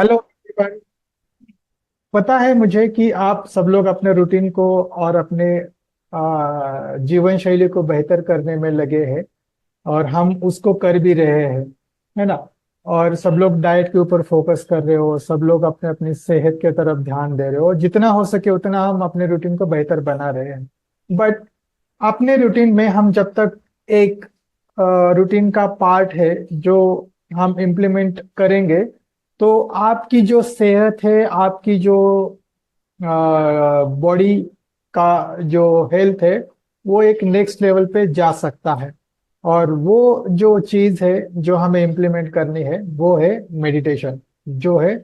Hello everyone। पता है मुझे कि आप सब लोग अपने रूटीन को और अपने जीवन शैली को बेहतर करने में लगे हैं। और हम उसको कर भी रहे हैं, है ना। और सब लोग डाइट के ऊपर फोकस कर रहे हो, सब लोग अपने अपनी सेहत के तरफ ध्यान दे रहे हो, जितना हो सके उतना हम अपने रूटीन को बेहतर बना रहे हैं। बट अपने रूटीन में हम जब तक एक रूटीन का पार्ट है जो हम इम्प्लीमेंट करेंगे, तो आपकी जो सेहत है, आपकी जो बॉडी का जो हेल्थ है, वो एक नेक्स्ट लेवल पे जा सकता है। और वो जो चीज है जो हमें इम्प्लीमेंट करनी है वो है मेडिटेशन, जो है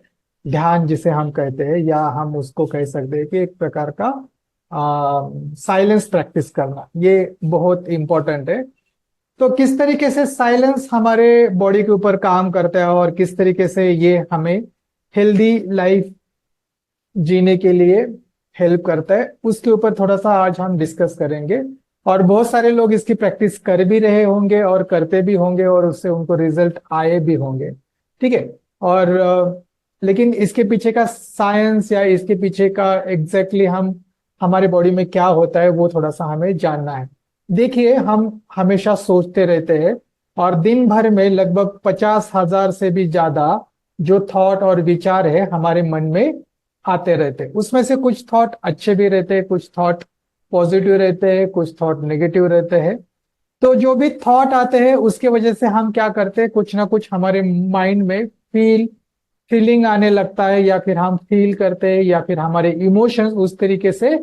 ध्यान जिसे हम कहते हैं, या हम उसको कह सकते हैं कि एक प्रकार का साइलेंस प्रैक्टिस करना। ये बहुत इंपॉर्टेंट है। तो किस तरीके से साइलेंस हमारे बॉडी के ऊपर काम करता है और किस तरीके से ये हमें हेल्दी लाइफ जीने के लिए हेल्प करता है, उसके ऊपर थोड़ा सा आज हम डिस्कस करेंगे। और बहुत सारे लोग इसकी प्रैक्टिस कर भी रहे होंगे और करते भी होंगे और उससे उनको रिजल्ट आए भी होंगे। ठीक है। और लेकिन इसके पीछे का साइंस या इसके पीछे का एग्जैक्टली हम हमारे बॉडी में क्या होता है वो थोड़ा सा हमें जानना है। देखिए, हम हमेशा सोचते रहते हैं और दिन भर में लगभग 50,000 से भी ज्यादा जो थॉट और विचार है हमारे मन में आते रहते हैं। उसमें से कुछ थॉट अच्छे भी रहते हैं, कुछ थॉट पॉजिटिव रहते हैं, कुछ थॉट नेगेटिव रहते हैं। तो जो भी थॉट आते हैं उसके वजह से हम क्या करते हैं, कुछ ना कुछ हमारे माइंड में फीलिंग आने लगता है, या फिर हम फील करते हैं, या फिर हमारे इमोशंस उस तरीके से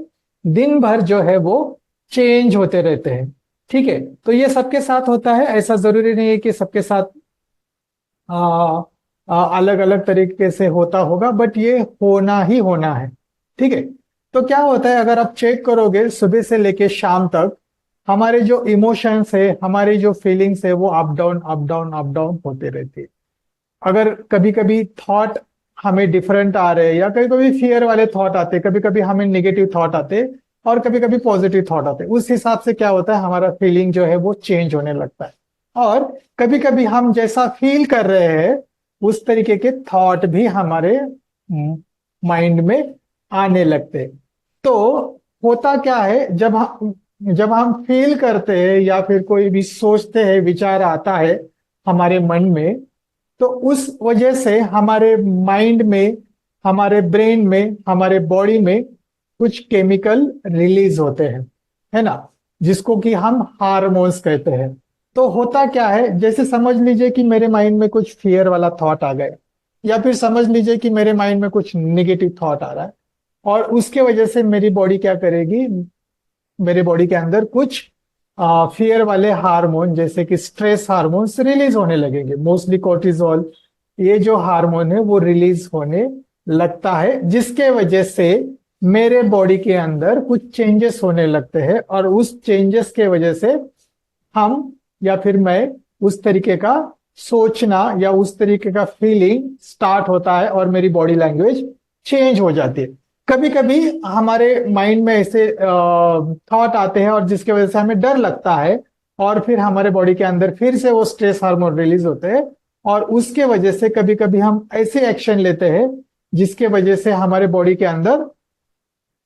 दिन भर जो है वो चेंज होते रहते हैं। ठीक है। तो ये सबके साथ होता है, ऐसा जरूरी नहीं है कि सबके साथ अलग अलग तरीके से होता होगा, बट ये होना ही होना है। ठीक है। तो क्या होता है, अगर आप चेक करोगे सुबह से लेके शाम तक हमारे जो इमोशंस है, हमारी जो फीलिंग्स है, वो up down up down up down होते रहती है। अगर कभी कभी थॉट हमें डिफरेंट आ रहे हैं, या कभी कभी फियर वाले थॉट आते, कभी कभी हमें नेगेटिव थॉट आते, और कभी कभी पॉजिटिव थॉट आते, उस हिसाब से क्या होता है, हमारा फीलिंग जो है वो चेंज होने लगता है। और कभी कभी हम जैसा फील कर रहे हैं उस तरीके के थॉट भी हमारे माइंड में आने लगते हैं। तो होता क्या है, जब हम फील करते हैं या फिर कोई भी सोचते हैं, विचार आता है हमारे मन में, तो उस वजह से हमारे माइंड में, हमारे ब्रेन में, हमारे बॉडी में कुछ केमिकल रिलीज होते हैं, है ना, जिसको कि हम हार्मोन्स कहते हैं। तो होता क्या है, जैसे समझ लीजिए कि मेरे माइंड में कुछ फियर वाला थॉट आ गया, या फिर समझ लीजिए कि मेरे माइंड में कुछ नेगेटिव थॉट आ रहा है, और उसके वजह से मेरी बॉडी क्या करेगी, मेरे बॉडी के अंदर कुछ फियर वाले हार्मोन जैसे कि स्ट्रेस हार्मोन्स रिलीज होने लगेंगे, मोस्टली कोर्टिजोल। ये जो हार्मोन है वो रिलीज होने लगता है, जिसके वजह से मेरे बॉडी के अंदर कुछ चेंजेस होने लगते हैं, और उस चेंजेस के वजह से हम, या फिर मैं, उस तरीके का सोचना या उस तरीके का फीलिंग स्टार्ट होता है, और मेरी बॉडी लैंग्वेज चेंज हो जाती है। कभी कभी हमारे माइंड में ऐसे थॉट आते हैं और जिसकी वजह से हमें डर लगता है, और फिर हमारे बॉडी के अंदर फिर से वो स्ट्रेस हार्मोन रिलीज होते हैं, और उसके वजह से कभी कभी हम ऐसे एक्शन लेते हैं जिसके वजह से हमारे बॉडी के अंदर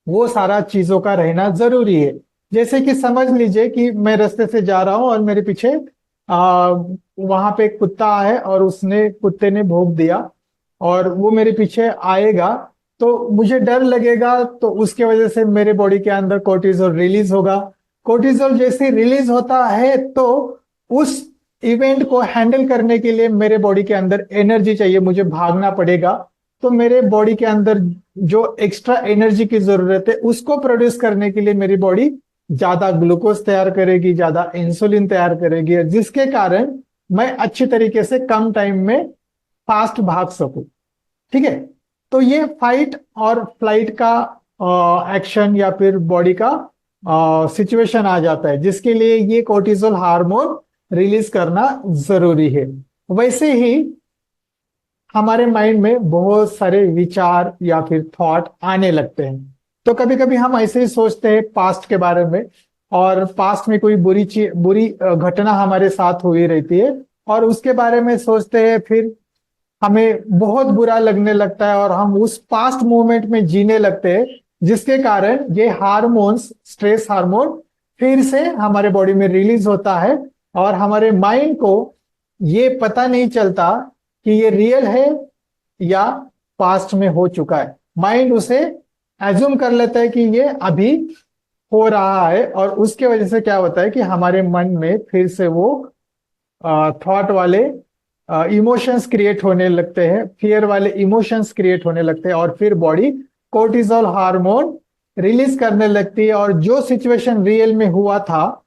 वो सारा चीजों का रहना जरूरी है। जैसे कि समझ लीजिए कि मैं रास्ते से जा रहा हूं और मेरे पीछे वहां पे एक कुत्ता है, और कुत्ते ने भौंक दिया, और वो मेरे पीछे आएगा, तो मुझे डर लगेगा, तो उसके वजह से मेरे बॉडी के अंदर कोर्टिजोल रिलीज होगा। कोर्टिजोल जैसे रिलीज होता है, तो उस इवेंट को हैंडल करने के लिए मेरे बॉडी के अंदर एनर्जी चाहिए, मुझे भागना पड़ेगा। तो मेरे बॉडी के अंदर जो एक्स्ट्रा एनर्जी की जरूरत है उसको प्रोड्यूस करने के लिए मेरी बॉडी ज्यादा ग्लूकोज तैयार करेगी, ज्यादा इंसुलिन तैयार करेगी, जिसके कारण मैं अच्छी तरीके से कम टाइम में फास्ट भाग सकूं। ठीक है। तो ये फाइट और फ्लाइट का एक्शन या फिर बॉडी का सिचुएशन आ जाता है, जिसके लिए ये कोर्टिसोल हार्मोन रिलीज करना जरूरी है। वैसे ही हमारे माइंड में बहुत सारे विचार या फिर थॉट आने लगते हैं। तो कभी कभी हम ऐसे ही सोचते हैं पास्ट के बारे में, और पास्ट में कोई बुरी घटना हमारे साथ हुई रहती है, और उसके बारे में सोचते हैं। फिर हमें बहुत बुरा लगने लगता है और हम उस पास्ट मोमेंट में जीने लगते हैं, जिसके कारण ये हार्मोन्स, स्ट्रेस हार्मोन फिर से हमारे बॉडी में रिलीज होता है और हमारे माइंड को ये पता नहीं चलता कि ये रियल है या पास्ट में हो चुका है। माइंड उसे एज्यूम कर लेता है कि ये अभी हो रहा है, और उसके वजह से क्या होता है कि हमारे मन में फिर से वो थॉट वाले इमोशंस क्रिएट होने लगते हैं, फियर वाले इमोशंस क्रिएट होने लगते हैं, और फिर बॉडी कोर्टिजोल हार्मोन रिलीज करने लगती है, और जो सिचुएशन रियल में हुआ था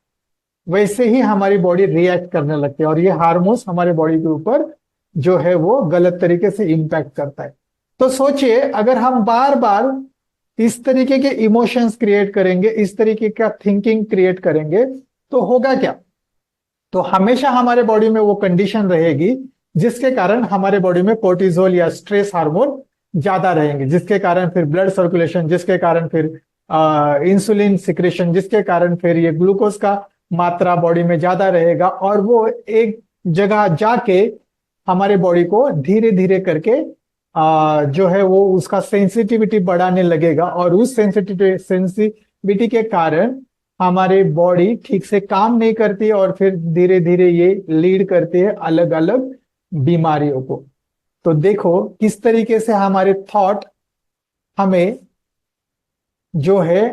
वैसे ही हमारी बॉडी रिएक्ट करने लगती है, और ये हार्मोन्स हमारे बॉडी के ऊपर जो है वो गलत तरीके से इंपैक्ट करता है। तो सोचिए, अगर हम बार बार इस तरीके के इमोशंस क्रिएट करेंगे, इस तरीके का थिंकिंग क्रिएट करेंगे, तो होगा क्या? तो हमेशा हमारे बॉडी में वो कंडीशन रहेगी जिसके कारण हमारे बॉडी में कोर्टिजोल या स्ट्रेस हार्मोन ज्यादा रहेंगे, जिसके कारण फिर ब्लड सर्कुलेशन, जिसके कारण फिर इंसुलिन सिक्रेशन, जिसके कारण फिर ये ग्लूकोज का मात्रा बॉडी में ज्यादा रहेगा, और वो एक जगह जाके हमारे बॉडी को धीरे धीरे करके जो है वो उसका सेंसिटिविटी बढ़ाने लगेगा, और उस सेंसिटिविटी के कारण हमारे बॉडी ठीक से काम नहीं करती, और फिर धीरे धीरे ये लीड करती है अलग अलग बीमारियों को। तो देखो किस तरीके से हमारे थॉट हमें जो है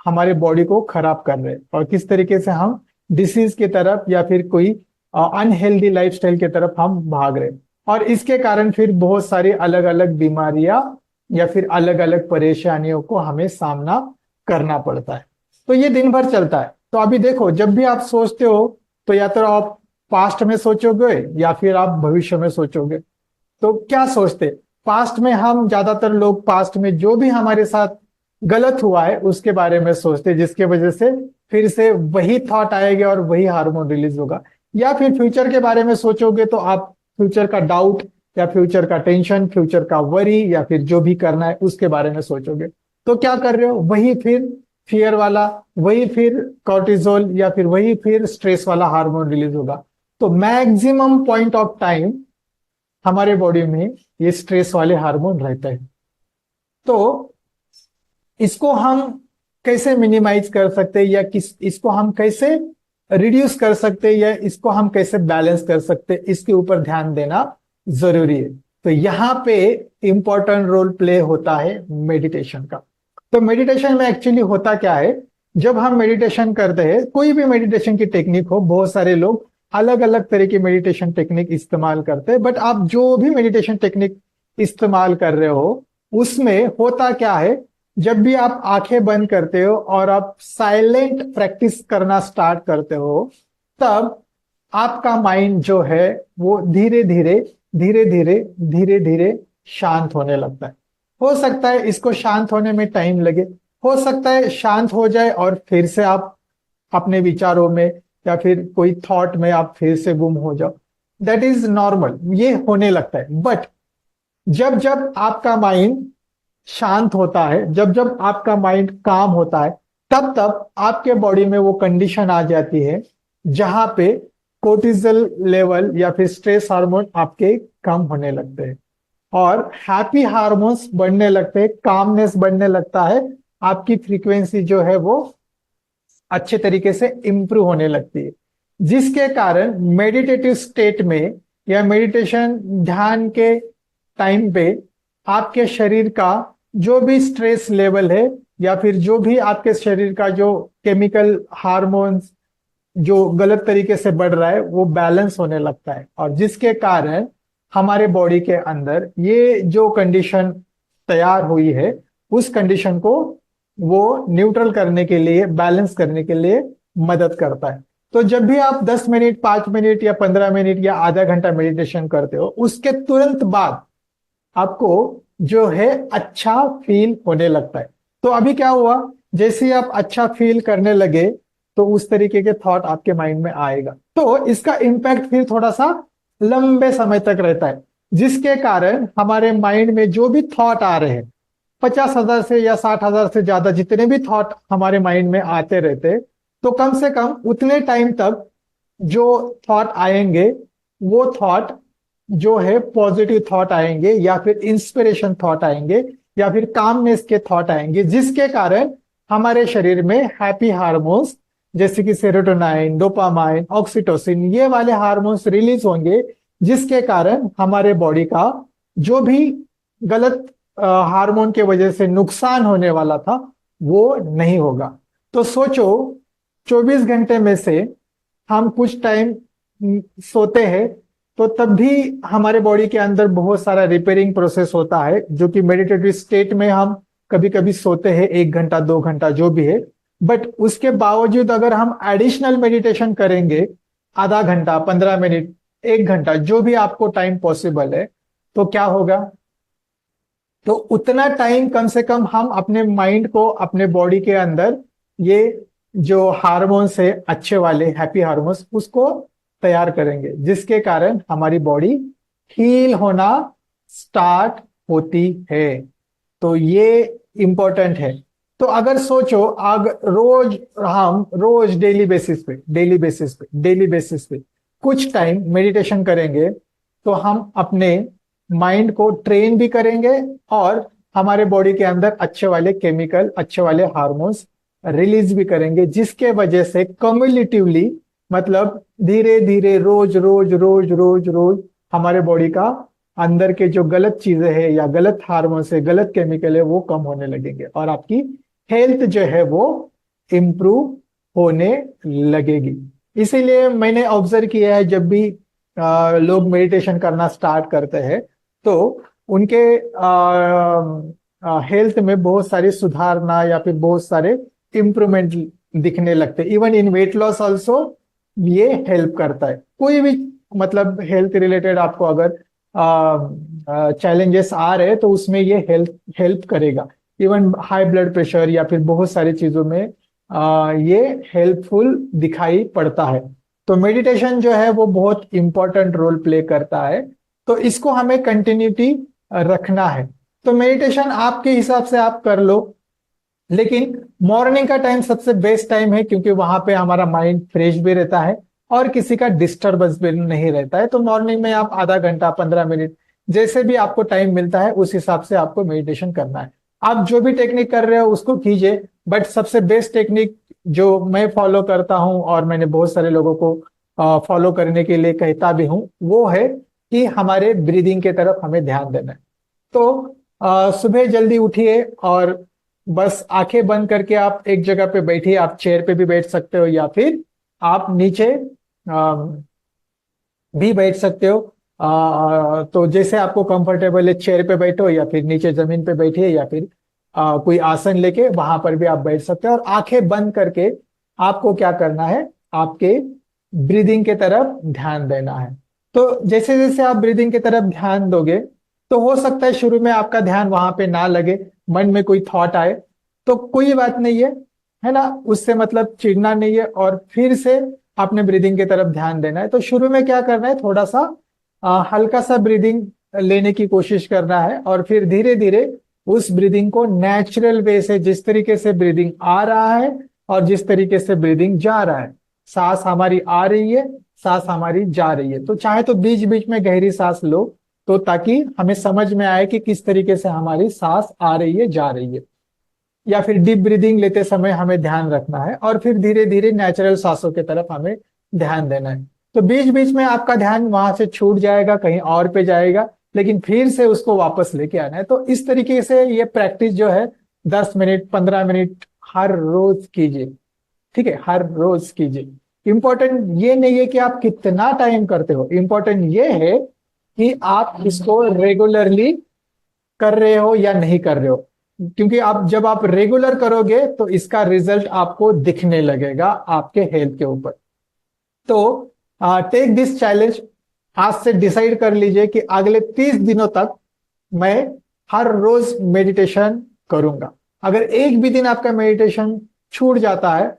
हमारे बॉडी को खराब कर रहे हैं, और किस तरीके से हम डिसीज की तरफ या फिर कोई अनहेल्दी लाइफस्टाइल की तरफ हम भाग रहे हैं, और इसके कारण फिर बहुत सारी अलग अलग बीमारियां या फिर अलग अलग परेशानियों को हमें सामना करना पड़ता है। तो ये दिन भर चलता है। तो अभी देखो, जब भी आप सोचते हो तो या तो आप पास्ट में सोचोगे या फिर आप भविष्य में सोचोगे। तो क्या सोचते? पास्ट में हम ज्यादातर लोग पास्ट में जो भी हमारे साथ गलत हुआ है उसके बारे में सोचते, जिसके वजह से फिर से वही थॉट आएगा और वही हार्मोन रिलीज होगा। या फिर फ्यूचर के बारे में सोचोगे तो आप फ्यूचर का डाउट या फ्यूचर का टेंशन, फ्यूचर का वरी, या फिर जो भी करना है उसके बारे में सोचोगे। तो क्या कर रहे हो? वही फिर फियर वाला, वही फिर कॉर्टिजोल या फिर वही फिर स्ट्रेस वाला हार्मोन रिलीज होगा। तो मैक्सिमम पॉइंट ऑफ टाइम हमारे बॉडी में ये स्ट्रेस वाले हार्मोन रहते हैं। तो इसको हम कैसे मिनिमाइज कर सकते हैं, या इसको हम कैसे रिड्यूस कर सकते हैं, या इसको हम कैसे बैलेंस कर सकते हैं, इसके ऊपर ध्यान देना जरूरी है। तो यहाँ पे इंपॉर्टेंट रोल प्ले होता है मेडिटेशन का। तो मेडिटेशन में एक्चुअली होता क्या है, जब हम मेडिटेशन करते हैं, कोई भी मेडिटेशन की टेक्निक हो, बहुत सारे लोग अलग अलग तरह की मेडिटेशन टेक्निक इस्तेमाल करते हैं, बट आप जो भी मेडिटेशन टेक्निक इस्तेमाल कर रहे हो उसमें होता क्या है, जब भी आप आंखें बंद करते हो और आप साइलेंट प्रैक्टिस करना स्टार्ट करते हो, तब आपका माइंड जो है वो धीरे धीरे धीरे धीरे धीरे धीरे शांत होने लगता है। हो सकता है इसको शांत होने में टाइम लगे, हो सकता है शांत हो जाए और फिर से आप अपने विचारों में या फिर कोई थॉट में आप फिर से गुम हो जाओ। दैट इज नॉर्मल, ये होने लगता है। बट जब जब आपका माइंड शांत होता है, जब जब आपका माइंड काम होता है, तब तब आपके बॉडी में वो कंडीशन आ जाती है जहां पे कोर्टिजोल लेवल या फिर स्ट्रेस हार्मोन आपके कम होने लगते हैं, और हैप्पी हार्मोन्स बढ़ने लगते हैं, कामनेस बढ़ने लगता है, आपकी फ्रीक्वेंसी जो है वो अच्छे तरीके से इंप्रूव होने लगती है, जिसके कारण मेडिटेटिव स्टेट में या मेडिटेशन ध्यान के टाइम पे आपके शरीर का जो भी स्ट्रेस लेवल है या फिर जो भी आपके शरीर का जो केमिकल हार्मोन्स जो गलत तरीके से बढ़ रहा है वो बैलेंस होने लगता है, और जिसके कारण हमारे बॉडी के अंदर ये जो कंडीशन तैयार हुई है उस कंडीशन को वो न्यूट्रल करने के लिए, बैलेंस करने के लिए मदद करता है। तो जब भी आप 10 मिनट, 5 मिनट या 15 मिनट या आधा घंटा मेडिटेशन करते हो, उसके तुरंत बाद आपको जो है अच्छा फील होने लगता है। तो अभी क्या हुआ, जैसे ही आप अच्छा फील करने लगे तो उस तरीके के थॉट आपके माइंड में आएगा, तो इसका इम्पैक्ट फिर थोड़ा सा लंबे समय तक रहता है, जिसके कारण हमारे माइंड में जो भी थॉट आ रहे हैं, 50,000 से या 60,000 से ज्यादा जितने भी थॉट हमारे माइंड में आते रहते, तो कम से कम उतने टाइम तक जो थॉट आएंगे वो थॉट जो है पॉजिटिव थॉट आएंगे, या फिर इंस्पिरेशन थॉट आएंगे, या फिर कामनेस के थॉट आएंगे, जिसके कारण हमारे शरीर में हैप्पी हार्मोन्स जैसे कि सेरोटोनिन, डोपामाइन, ऑक्सीटोसिन, ये वाले हार्मोन्स रिलीज होंगे, जिसके कारण हमारे बॉडी का जो भी गलत हार्मोन के वजह से नुकसान होने वाला था वो नहीं होगा। तो सोचो, 24 घंटे में से हम कुछ टाइम सोते हैं, तो तब भी हमारे बॉडी के अंदर बहुत सारा रिपेयरिंग प्रोसेस होता है, जो कि मेडिटेटिव स्टेट में हम कभी कभी सोते हैं 1 घंटा 2 घंटा जो भी है। बट उसके बावजूद अगर हम एडिशनल मेडिटेशन करेंगे, आधा घंटा, 15 मिनट, 1 घंटा, जो भी आपको टाइम पॉसिबल है, तो क्या होगा? तो उतना टाइम कम से कम हम अपने माइंड को, अपने बॉडी के अंदर ये जो हार्मोन्स है अच्छे वाले हैप्पी हार्मोन्स, उसको तैयार करेंगे, जिसके कारण हमारी बॉडी हील होना स्टार्ट होती है। तो ये इंपॉर्टेंट है। तो अगर सोचो, हम रोज डेली बेसिस पे कुछ टाइम मेडिटेशन करेंगे, तो हम अपने माइंड को ट्रेन भी करेंगे, और हमारे बॉडी के अंदर अच्छे वाले केमिकल, अच्छे वाले हार्मोन्स रिलीज भी करेंगे, जिसके वजह से कम्युलेटिवली, मतलब धीरे धीरे, रोज रोज रोज रोज रोज हमारे बॉडी का अंदर के जो गलत चीजें हैं या गलत हार्मोन्स है, गलत केमिकल है, वो कम होने लगेंगे, और आपकी हेल्थ जो है वो इम्प्रूव होने लगेगी। इसीलिए मैंने ऑब्जर्व किया है, जब भी लोग मेडिटेशन करना स्टार्ट करते हैं, तो उनके हेल्थ में बहुत सारी सुधारना या फिर बहुत सारे इम्प्रूवमेंट दिखने लगते हैं। Even in weight loss also ये हेल्प करता है। कोई भी मतलब हेल्थ रिलेटेड आपको अगर चैलेंजेस आ रहे हैं, तो उसमें ये हेल्प करेगा। इवन हाई ब्लड प्रेशर या फिर बहुत सारी चीजों में ये हेल्पफुल दिखाई पड़ता है। तो मेडिटेशन जो है वो बहुत इंपॉर्टेंट रोल प्ले करता है, तो इसको हमें कंटिन्यूटी रखना है। तो मेडिटेशन आपके हिसाब से आप कर लो, लेकिन मॉर्निंग का टाइम सबसे बेस्ट टाइम है, क्योंकि वहां पे हमारा माइंड फ्रेश भी रहता है और किसी का डिस्टर्बेंस भी नहीं रहता है। तो मॉर्निंग में आप आधा घंटा, 15 मिनट, जैसे भी आपको टाइम मिलता है उस हिसाब से आपको मेडिटेशन करना है। आप जो भी टेक्निक कर रहे हो उसको कीजिए, बट सबसे बेस्ट टेक्निक जो मैं फॉलो करता हूं, और मैंने बहुत सारे लोगों को फॉलो करने के लिए कहता भी हूं, वो है कि हमारे ब्रीदिंग के तरफ हमें ध्यान देना है। तो सुबह जल्दी उठिए, और बस आंखें बंद करके आप एक जगह पे बैठिए। आप चेयर पे भी बैठ सकते हो, या फिर आप नीचे भी बैठ सकते हो। तो जैसे आपको कंफर्टेबल है, चेयर पे बैठो, या फिर नीचे जमीन पे बैठिए, या फिर कोई आसन लेके वहां पर भी आप बैठ सकते हो। और आंखें बंद करके आपको क्या करना है? आपके ब्रीदिंग के तरफ ध्यान देना है। तो जैसे जैसे आप ब्रीदिंग की तरफ ध्यान दोगे, तो हो सकता है शुरू में आपका ध्यान वहां पे ना लगे, मन में कोई थॉट आए, तो कोई बात नहीं है ना, उससे मतलब चिढ़ना नहीं है, और फिर से आपने ब्रीदिंग की तरफ ध्यान देना है। तो शुरू में क्या करना है, थोड़ा सा हल्का सा ब्रीदिंग लेने की कोशिश करना है, और फिर धीरे धीरे उस ब्रीदिंग को नेचुरल वे से, जिस तरीके से ब्रीदिंग आ रहा है और जिस तरीके से ब्रीदिंग जा रहा है, सांस हमारी आ रही है, सांस हमारी जा रही है, तो चाहे तो बीच बीच में गहरी सांस लो, तो ताकि हमें समझ में आए कि किस तरीके से हमारी सांस आ रही है, जा रही है। या फिर डीप ब्रीदिंग लेते समय हमें ध्यान रखना है, और फिर धीरे धीरे नेचुरल सांसों की तरफ हमें ध्यान देना है। तो बीच बीच में आपका ध्यान वहां से छूट जाएगा, कहीं और पे जाएगा, लेकिन फिर से उसको वापस लेके आना है। तो इस तरीके से ये प्रैक्टिस जो है 10 मिनट, 15 मिनट हर रोज कीजिए। ठीक है, हर रोज कीजिए। इंपॉर्टेंट ये नहीं है कि आप कितना टाइम करते हो, इंपॉर्टेंट ये है कि आप इसको रेगुलरली कर रहे हो या नहीं कर रहे हो। क्योंकि आप जब आप रेगुलर करोगे, तो इसका रिजल्ट आपको दिखने लगेगा आपके हेल्थ के ऊपर। तो टेक दिस चैलेंज। आज से डिसाइड कर लीजिए कि अगले 30 दिनों तक मैं हर रोज मेडिटेशन करूंगा। अगर एक भी दिन आपका मेडिटेशन छूट जाता है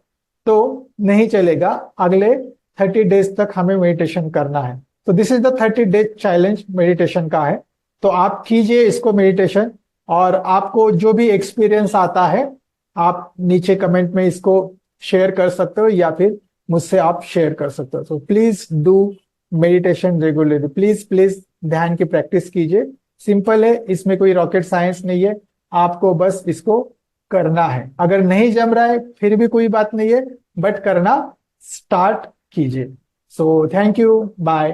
तो नहीं चलेगा, अगले 30 डेज तक हमें मेडिटेशन करना है। तो this is the 30 days challenge meditation का है। तो आप कीजिए इसको मेडिटेशन, और आपको जो भी एक्सपीरियंस आता है आप नीचे कमेंट में इसको शेयर कर सकते हो, या फिर मुझसे आप शेयर कर सकते हो। तो please do meditation regularly, please please ध्यान की प्रैक्टिस कीजिए। सिंपल है, इसमें कोई रॉकेट साइंस नहीं है, आपको बस इसको करना है। अगर नहीं जम रहा है फिर भी कोई बात नहीं है, बट करना स्टार्ट कीजिए। So thank you, bye.